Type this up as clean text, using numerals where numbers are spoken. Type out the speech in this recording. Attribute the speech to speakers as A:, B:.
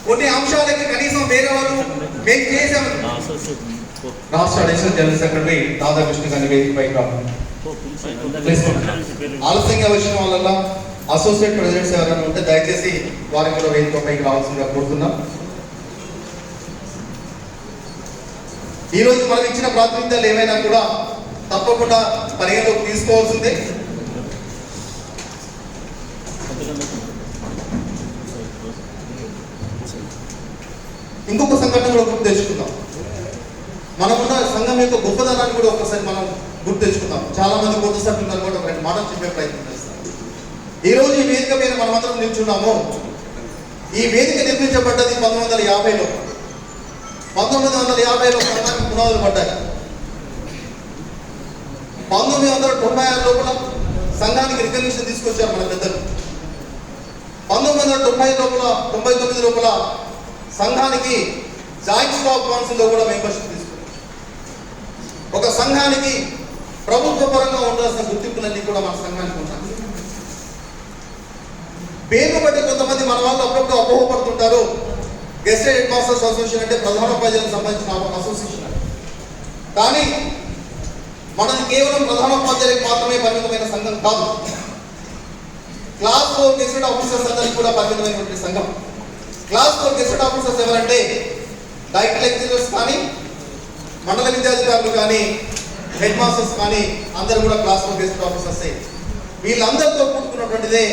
A: కొన్ని అంశాలకి కనీసం వేరే వాళ్ళు మేము చేసాము. రాష్ట్ర అడిషనల్ జనరల్ సెక్రటరీ రాధాకృష్ణ గారిని వేదికపైకి ఆలస్యంగా వచ్చిన వాళ్ళ అసోసియేట్ ప్రెసిడెంట్స్ ఎవరైనా ఉంటే దయచేసి వారికి కూడా వేదికపైకి రావాల్సిందిగా కోరుతున్నాం. ఈ రోజు మనం ఇచ్చిన ప్రాతినిధ్యాలు ఏమైనా కూడా తప్పకుండా పరిగణలోకి తీసుకోవాల్సిందే. ఇంకొక సంఘటన కూడా గుర్తు తెచ్చుకుందాం. మనమున్న సంఘం యొక్క గొప్పదనాన్ని కూడా ఒకసారి మనం గుర్తు తెచ్చుకుందాం. చాలా మంది కొత్త సభ్యులు కూడా ఒక మాటలు చెప్పే ప్రయత్నం చేస్తాం. ఈ రోజు ఈ వేదిక మీద మనమందరం నిల్చున్నాము. ఈ వేదిక నిర్మించబడ్డది 1950లో. 1950లో సంఘానికి పునాదులు పడ్డాయి. 1996 లోపల సంఘానికి రికగ్నిషన్ తీసుకొచ్చారు మన పెద్దలు. 1999 లోపల సంఘానికి జాయింట్ స్టాక్ కౌన్సిల్లో కూడా మెంబర్షిప్ తీసుకున్నారు. ఒక సంఘానికి ప్రభుత్వ పరంగా ఉండాల్సిన గుర్తింపులన్నీ కూడా మన సంఘానికి ఉన్నాయి. పేరు బట్టి కొంతమంది మన వాళ్ళు అప్పుడప్పుడు అపోహపడుతుంటారు. గెస్టెడ్ హెడ్ మాస్టర్స్ అసోసియేషన్ అంటే ప్రధానోపాధ్యాయులకు సంబంధించిన అసోసియేషన్. కానీ మనది కేవలం ప్రధానోపాధ్యాయులకు మాత్రమే పరిమితమైన సంఘం కాదు. క్లాస్ 4 గెస్టెడ్ ఆఫీసర్స్ అందరికీ కూడా పరిమితమైనటువంటి సంఘం. క్లాస్ 4 గెస్టెడ్ ఆఫీసర్స్ ఎవరంటే డైరెక్ట్ లెక్చరర్స్ కానీ, మండల విద్యాధికారులు కానీ, హెడ్ మాస్టర్స్ కానీ అందరూ కూడా క్లాస్ 4 గెస్టెడ్ ఆఫీసర్సే. వీళ్ళందరితో కూడుకున్నటువంటిదే